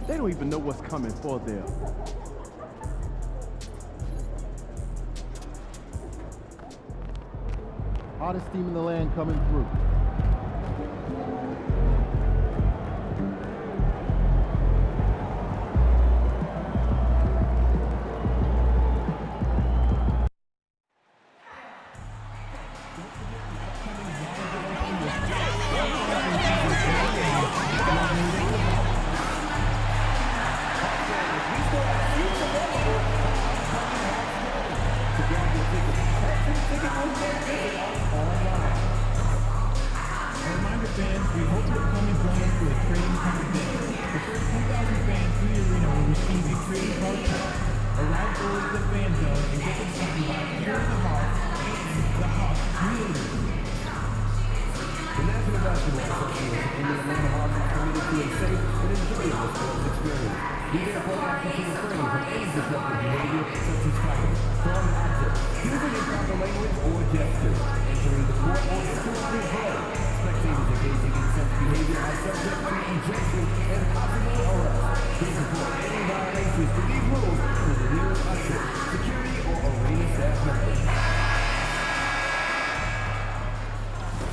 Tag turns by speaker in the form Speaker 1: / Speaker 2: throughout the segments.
Speaker 1: They don't even know what's coming for them. Hottest steam in the land coming through.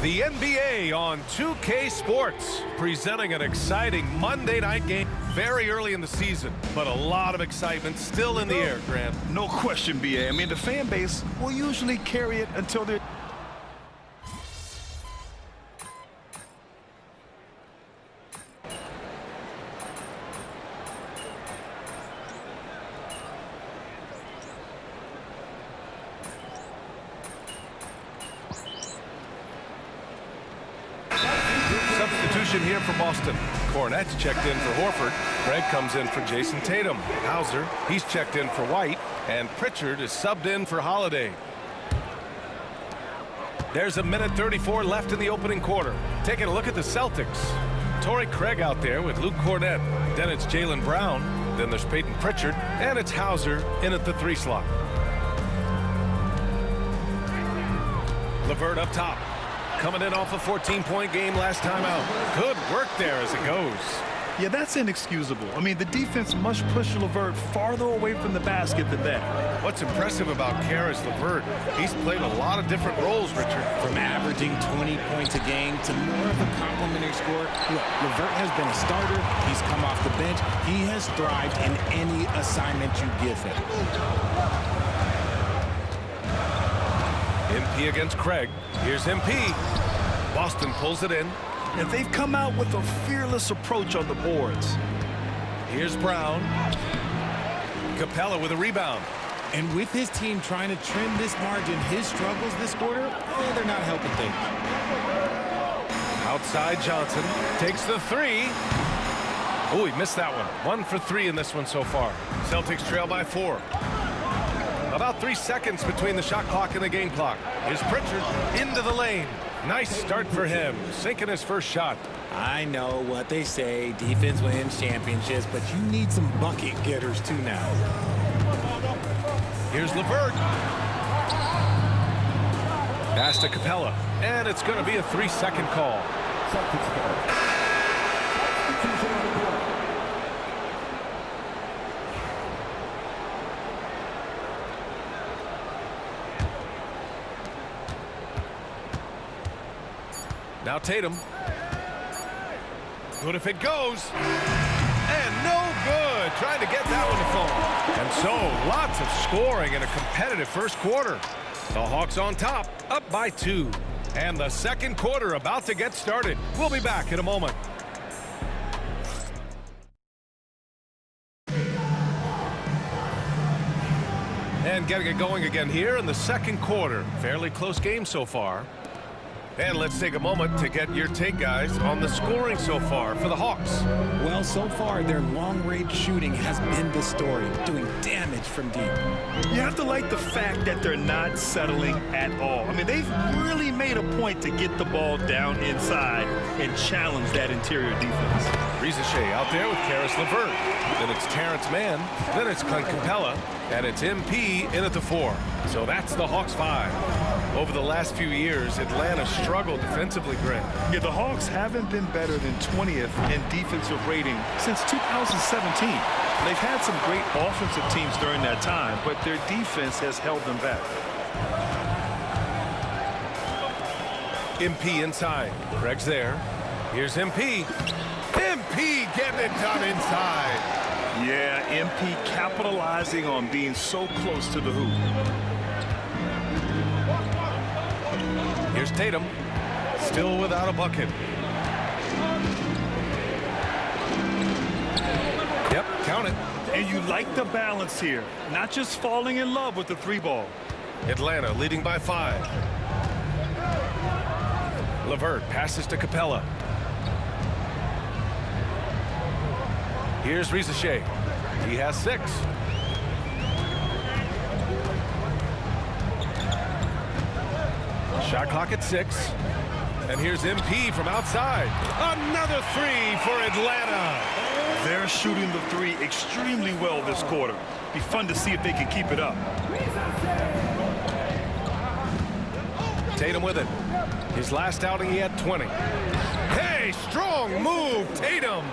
Speaker 2: The NBA on 2K Sports, presenting an exciting Monday night game very early in the season, but a lot of excitement still in the air, Grant.
Speaker 3: No question, BA. I mean, the fan base will usually carry it until they're...
Speaker 2: Substitution here for Boston. Cornette's checked in for Horford. Craig comes in for Jason Tatum. Hauser, he's checked in for White. And Pritchard is subbed in for Holiday. There's a minute 34 left in the opening quarter. Taking a look at the Celtics. Torrey Craig out there with Luke Cornette. Then it's Jaylen Brown. Then there's Peyton Pritchard. And it's Hauser in at the 3 slot. LeVert up top. Coming in off a 14-point game last time out. Good work there as it goes.
Speaker 3: Yeah, that's inexcusable. I mean, the defense must push LeVert farther away from the basket than that.
Speaker 2: What's impressive about Kerr is LeVert. He's played a lot of different roles, Richard.
Speaker 4: From averaging 20 points a game to more of a complimentary scorer. Look, LeVert has been a starter. He's come off the bench. He has thrived in any assignment you give him.
Speaker 2: MP against Craig. Here's MP. Boston pulls it in.
Speaker 3: And they've come out with a fearless approach on the boards.
Speaker 2: Here's Brown. Capella with a rebound.
Speaker 4: And with his team trying to trim this margin, his struggles this quarter, oh, they're not helping things.
Speaker 2: Outside Johnson takes the 3. Oh, he missed that one. 1 for 3 in this one so far. Celtics trail by 4. About 3 seconds between the shot clock and the game clock. Here's Pritchard into the lane. Nice start for him, sinking his first shot.
Speaker 4: I know what they say, defense wins championships, but you need some bucket getters too now.
Speaker 2: Here's LeVert. Pass to Capella, and it's going to be a 3-second call. Now Tatum. Good if it goes. And no good. Trying to get that one to fall. And so, lots of scoring in a competitive first quarter. The Hawks on top, up by 2. And the second quarter about to get started. We'll be back in a moment. And getting it going again here in the second quarter. Fairly close game so far. And let's take a moment to get your take, guys, on the scoring so far for the Hawks.
Speaker 4: Well, so far, their long-range shooting has been the story, doing damage from deep.
Speaker 3: You have to like the fact that they're not settling at all. I mean, they've really made a point to get the ball down inside and challenge that interior defense.
Speaker 2: Rizachet out there with Karis LeVert. Then it's Terrence Mann. Then it's Clint Capella. And it's MP in at the 4. So that's the Hawks 5. Over the last few years, Atlanta struggled defensively, Grant.
Speaker 3: Yeah, the Hawks haven't been better than 20th in defensive rating since 2017. They've had some great offensive teams during that time, but their defense has held them back.
Speaker 2: MP inside. Craig's there. Here's MP. MP getting it done inside.
Speaker 3: Yeah, MP capitalizing on being so close to the hoop.
Speaker 2: Here's Tatum. Still without a bucket. Yep, count it.
Speaker 3: And you like the balance here, not just falling in love with the 3-ball.
Speaker 2: Atlanta leading by 5. LeVert passes to Capella. Here's Rizachet. He has 6. Shot clock at 6. And here's MP from outside. Another 3 for Atlanta.
Speaker 3: They're shooting the 3 extremely well this quarter. Be fun to see if they can keep it up.
Speaker 2: Tatum with it. His last outing, he had 20. Hey, strong move, Tatum.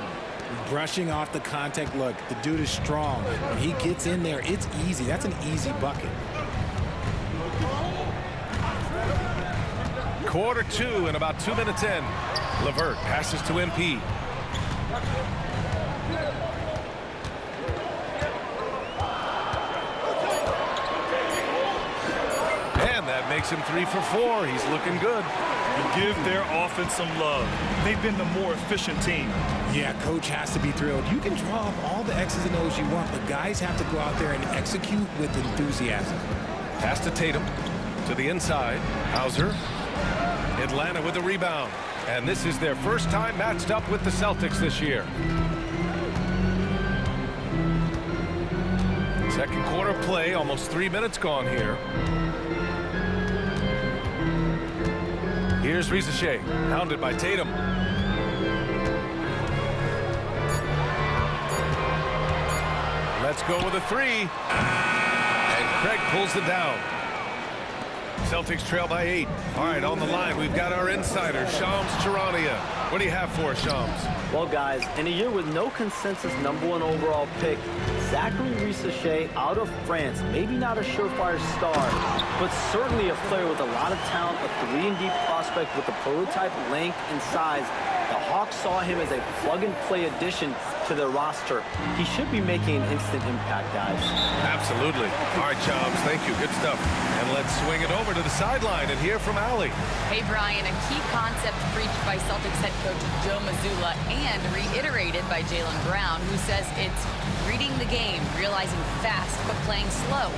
Speaker 4: Brushing off the contact. Look, the dude is strong. When he gets in there, it's easy. That's an easy bucket.
Speaker 2: Quarter 2 and about 2 minutes in. LeVert passes to MP. And that makes him 3 for 4. He's looking good.
Speaker 3: You give their offense some love. They've been the more efficient team.
Speaker 4: Yeah, coach has to be thrilled. You can draw up all the X's and O's you want, but guys have to go out there and execute with enthusiasm.
Speaker 2: Pass to Tatum. To the inside. Hauser. Atlanta with the rebound. And this is their first time matched up with the Celtics this year. Second quarter play, almost 3 minutes gone here. Here's Rizachet, hounded by Tatum. Let's go with a 3. And Craig pulls it down. Celtics trail by 8. All right, on the line, we've got our insider, Shams Charania. What do you have for us, Shams?
Speaker 5: Well, guys, in a year with no consensus #1 overall pick, Zachary Rizachet out of France, maybe not a surefire star, but certainly a player with a lot of talent, a 3-and-D prospect with the prototype length and size. The Hawks saw him as a plug-and-play addition to their roster. He should be making an instant impact, guys.
Speaker 2: Absolutely. All right, Shams, thank you. Good stuff. And let's swing it over to the sideline and hear from Allie.
Speaker 6: Hey, Brian, a key concept preached by Celtics head coach Joe Mazzulla and reiterated by Jaylen Brown, who says it's reading the game, realizing fast, but playing slow.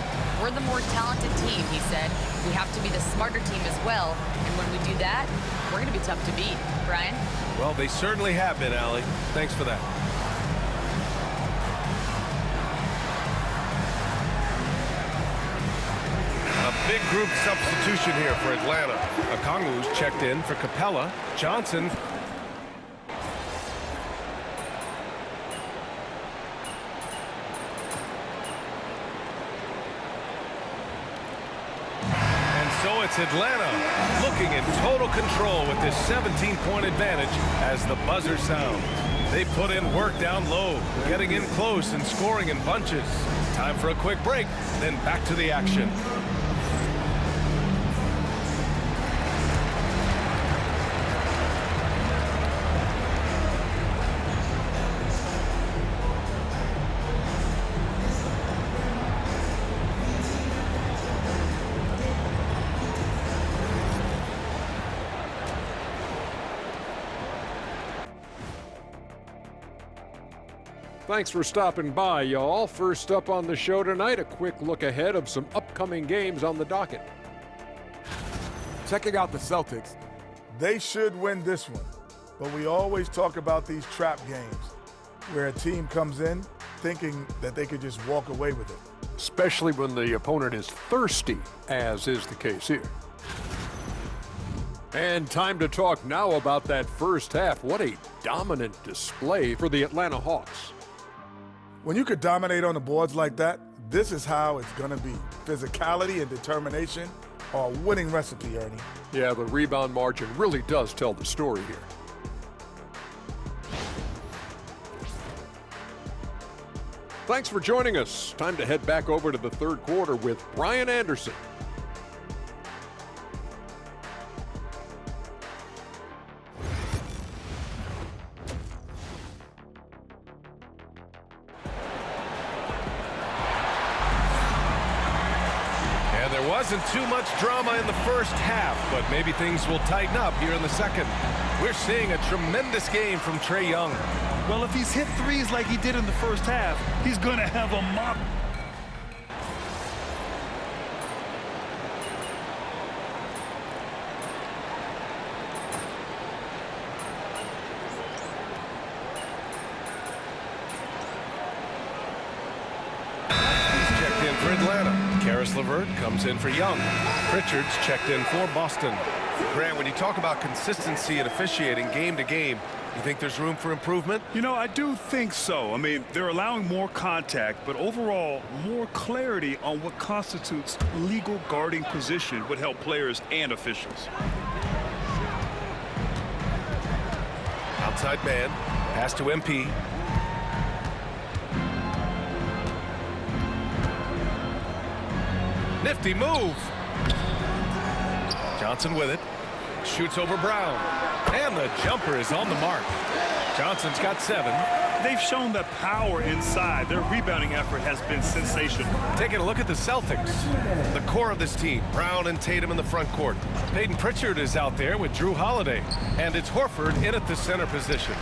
Speaker 6: We're the more talented team, he said. We have to be the smarter team as well. And when we do that, we're going to be tough to beat. Brian?
Speaker 2: Well, they certainly have been, Allie. Thanks for that. A big group substitution here for Atlanta. Okongwu's checked in for Capella. Johnson. And so it's Atlanta looking in total control with this 17-point advantage as the buzzer sounds. They put in work down low, getting in close and scoring in bunches. Time for a quick break, then back to the action.
Speaker 7: Thanks for stopping by, y'all. First up on the show tonight, a quick look ahead of some upcoming games on the docket.
Speaker 8: Checking out the Celtics. They should win this one, but we always talk about these trap games where a team comes in thinking that they could just walk away with it.
Speaker 7: Especially when the opponent is thirsty, as is the case here. And time to talk now about that first half. What a dominant display for the Atlanta Hawks.
Speaker 8: When you could dominate on the boards like that, this is how it's going to be. Physicality and determination are a winning recipe, Ernie.
Speaker 7: Yeah, the rebound margin really does tell the story here. Thanks for joining us. Time to head back over to the third quarter with Brian Anderson.
Speaker 2: Wasn't too much drama in the first half, but maybe things will tighten up here in the second. We're seeing a tremendous game from Trae Young.
Speaker 3: Well, if he's hit threes like he did in the first half, he's going to have a mop.
Speaker 2: Checked in for Atlanta. Karis LeVert comes in for Young. Pritchard's checked in for Boston. Grant, when you talk about consistency and officiating game to game, you think there's room for improvement?
Speaker 3: You know, I do think so. I mean, they're allowing more contact, but overall, more clarity on what constitutes legal guarding position would help players and officials.
Speaker 2: Outside man, pass to MP. Nifty move. Johnson with it. Shoots over Brown. And the jumper is on the mark. Johnson's got 7.
Speaker 3: They've shown that power inside. Their rebounding effort has been sensational.
Speaker 2: Taking a look at the Celtics. The core of this team, Brown and Tatum in the front court. Peyton Pritchard is out there with Drew Holiday. And it's Horford in at the center position.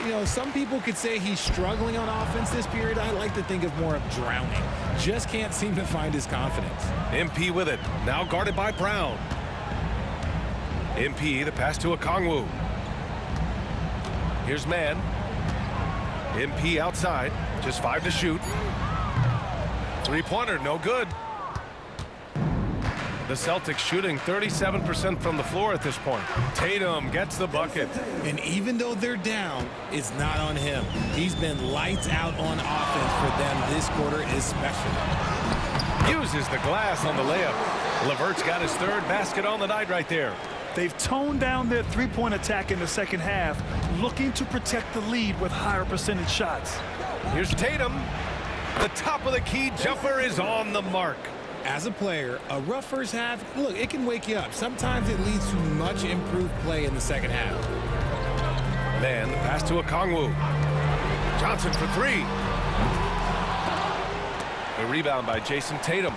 Speaker 4: You know, some people could say he's struggling on offense this period. I like to think of more of drowning. Just can't seem to find his confidence.
Speaker 2: MP with it. Now guarded by Brown. MP, the pass to Okongwu. Here's man. MP outside. Just 5 to shoot. Three-pointer, no good. The Celtics shooting 37% from the floor at this point. Tatum gets the bucket.
Speaker 4: And even though they're down, it's not on him. He's been lights out on offense for them this quarter especially.
Speaker 2: Uses the glass on the layup. LeVert's got his 3rd basket on the night right there.
Speaker 3: They've toned down their three-point attack in the second half, looking to protect the lead with higher percentage shots.
Speaker 2: Here's Tatum. The top of the key jumper is on the mark.
Speaker 4: As a player, a rough first half, look, it can wake you up. Sometimes it leads to much improved play in the second half.
Speaker 2: Man, the pass to Okongwu. Johnson for 3. The rebound by Jason Tatum.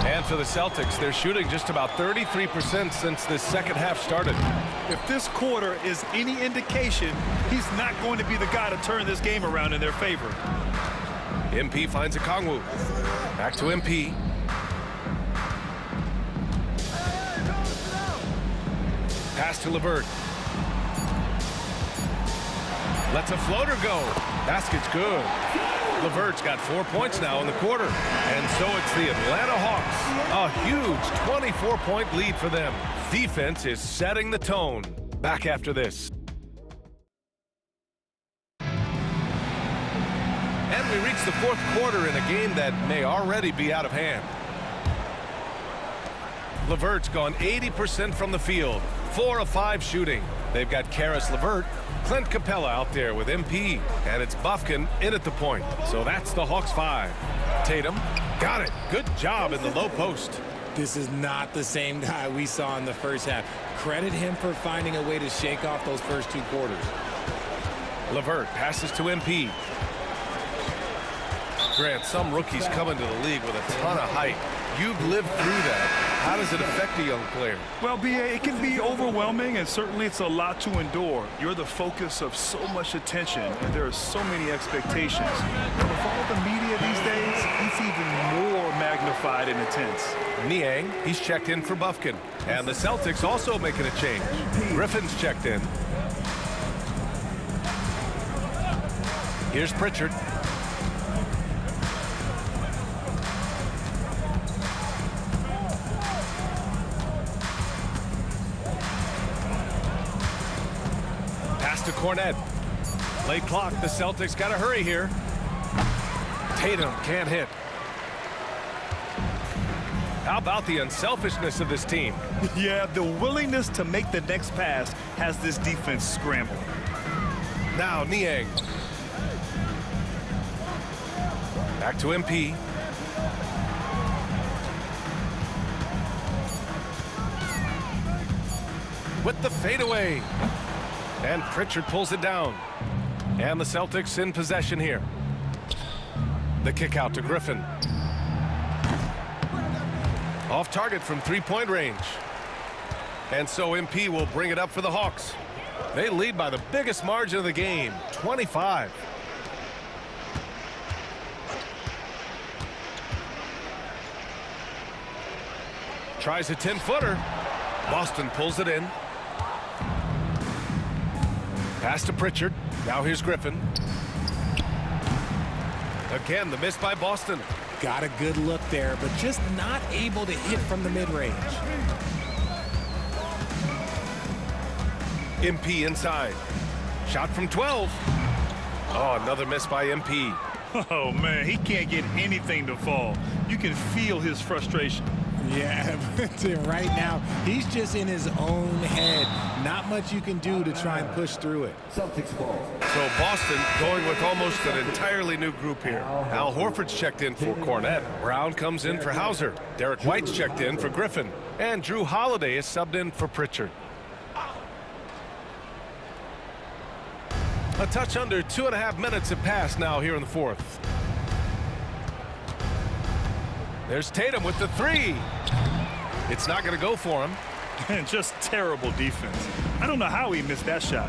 Speaker 2: And for the Celtics, they're shooting just about 33% since this second half started.
Speaker 3: If this quarter is any indication, he's not going to be the guy to turn this game around in their favor.
Speaker 2: MP finds Okongwu. Back to MP. Pass to LeVert. Lets a floater go. Basket's good. LeVert's got 4 points now in the quarter. And so it's the Atlanta Hawks. A huge 24-point lead for them. Defense is setting the tone. Back after this. And we reach the 4th quarter in a game that may already be out of hand. LeVert's gone 80% from the field. 4 of 5 shooting. They've got Karis LeVert, Clint Capella out there with MP, and it's Bufkin in at the point. So that's the Hawks 5. Tatum got it. Good job in the low post.
Speaker 4: This is not the same guy we saw in the first half. Credit him for finding a way to shake off those first 2 quarters.
Speaker 2: LeVert passes to MP. Grant, some rookies come into the league with a ton of height. You've lived through that. How does it affect a young player?
Speaker 3: Well, BA, it can be overwhelming, and certainly it's a lot to endure. You're the focus of so much attention, and there are so many expectations. And with all the media these days, it's even more magnified and intense.
Speaker 2: Niang, he's checked in for Bufkin. And the Celtics also making a change. Griffin's checked in. Here's Pritchard. Pass to Cornette. Late clock. The Celtics got to hurry here. Tatum can't hit. How about the unselfishness of this team?
Speaker 3: Yeah, the willingness to make the next pass has this defense scrambled.
Speaker 2: Now Niang. Back to MP. With the fadeaway. And Pritchard pulls it down. And the Celtics in possession here. The kick out to Griffin. Off target from three-point range. And so MP will bring it up for the Hawks. They lead by the biggest margin of the game, 25. Tries a 10-footer. Boston pulls it in. Pass to Pritchard. Now here's Griffin. Again, the miss by Boston.
Speaker 4: Got a good look there, but just not able to hit from the mid-range.
Speaker 2: MP inside. Shot from 12. Oh, another miss by MP.
Speaker 3: Oh, man, he can't get anything to fall. You can feel his frustration.
Speaker 4: Yeah, but right now, he's just in his own head. Not much you can do to try and push through it.
Speaker 1: Celtics ball.
Speaker 2: So Boston going with almost an entirely new group here. Al Horford's checked in for Cornette. Brown comes in for Hauser. Derek White's checked in for Griffin. And Drew Holiday is subbed in for Pritchard. A touch under 2.5 minutes have passed now here in the fourth. There's Tatum with the three. It's not going to go for him.
Speaker 3: And just terrible defense. I don't know how he missed that shot.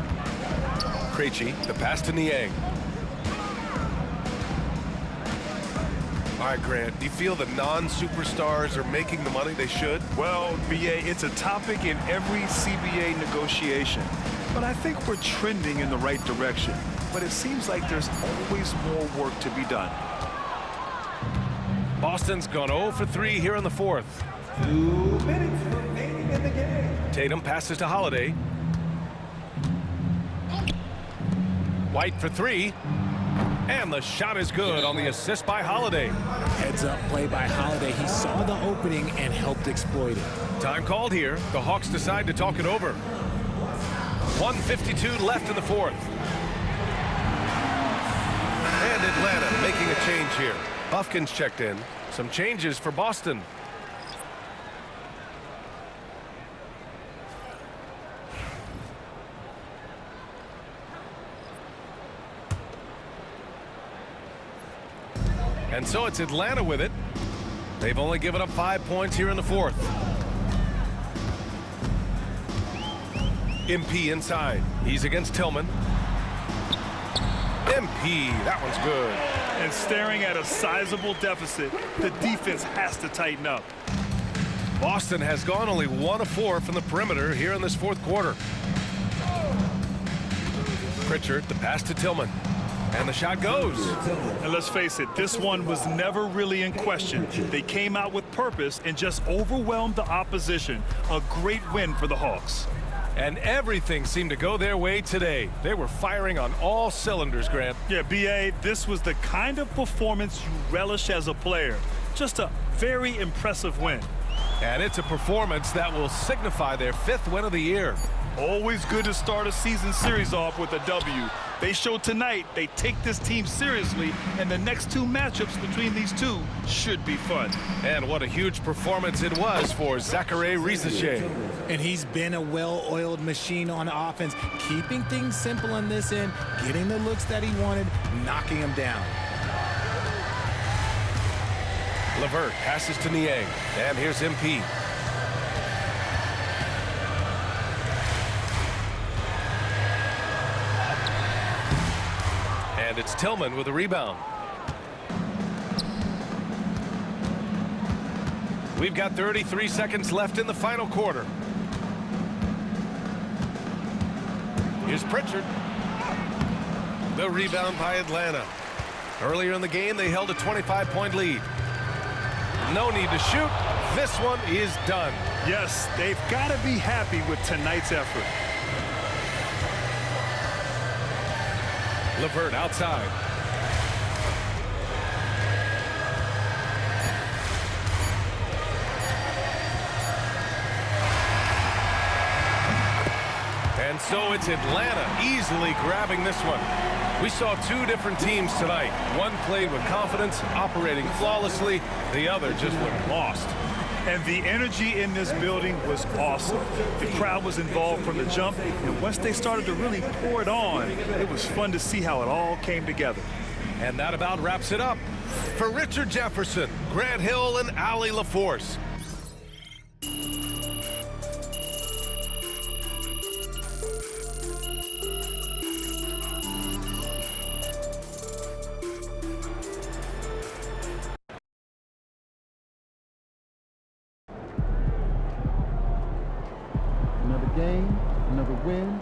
Speaker 2: Krejci, the pass to Niang. All right, Grant, do you feel the non-superstars are making the money they should?
Speaker 3: Well, BA, it's a topic in every CBA negotiation. But I think we're trending in the right direction. But it seems like there's always more work to be done.
Speaker 2: Boston's gone 0 for 3 here in the fourth.
Speaker 1: 2 minutes remaining in the game.
Speaker 2: Tatum passes to Holiday. White for 3. And the shot is good on the assist by Holiday.
Speaker 4: Heads up play by Holiday. He saw the opening and helped exploit it.
Speaker 2: Time called here. The Hawks decide to talk it over. 1:52 left in the fourth. And Atlanta making a change here. Bufkin's checked in. Some changes for Boston. And so it's Atlanta with it. They've only given up 5 points here in the fourth. MP inside. He's against Tillman. MP, that one's good.
Speaker 3: And staring at a sizable deficit, the defense has to tighten up.
Speaker 2: Boston has gone only 1 of 4 from the perimeter here in this fourth quarter. Pritchard, the pass to Tillman. And the shot goes.
Speaker 3: And let's face it, this one was never really in question. They came out with purpose and just overwhelmed the opposition. A great win for the Hawks.
Speaker 2: And everything seemed to go their way today. They were firing on all cylinders, Grant.
Speaker 3: Yeah, BA, this was the kind of performance you relish as a player. Just a very impressive win.
Speaker 2: And it's a performance that will signify their 5th win of the year.
Speaker 3: Always good to start a season series off with a W. They showed tonight they take this team seriously, and the next 2 matchups between these two should be fun.
Speaker 2: And what a huge performance it was for Zachary Risacher.
Speaker 4: And he's been a well-oiled machine on offense, keeping things simple on this end, getting the looks that he wanted, knocking them down.
Speaker 2: Levert passes to Niang. And here's MP. And it's Tillman with a rebound. We've got 33 seconds left in the final quarter. Here's Pritchard. The rebound by Atlanta. Earlier in the game, they held a 25-point lead. No need to shoot. This one is done.
Speaker 3: Yes, they've got to be happy with tonight's effort.
Speaker 2: Levert outside. And so it's Atlanta easily grabbing this one. We saw two different teams tonight. One played with confidence, operating flawlessly. The other just looked lost.
Speaker 3: And the energy in this building was awesome. The crowd was involved from the jump, and once they started to really pour it on, it was fun to see how it all came together.
Speaker 2: And that about wraps it up. For Richard Jefferson, Grant Hill, and Allie LaForce.
Speaker 9: Another game, another win,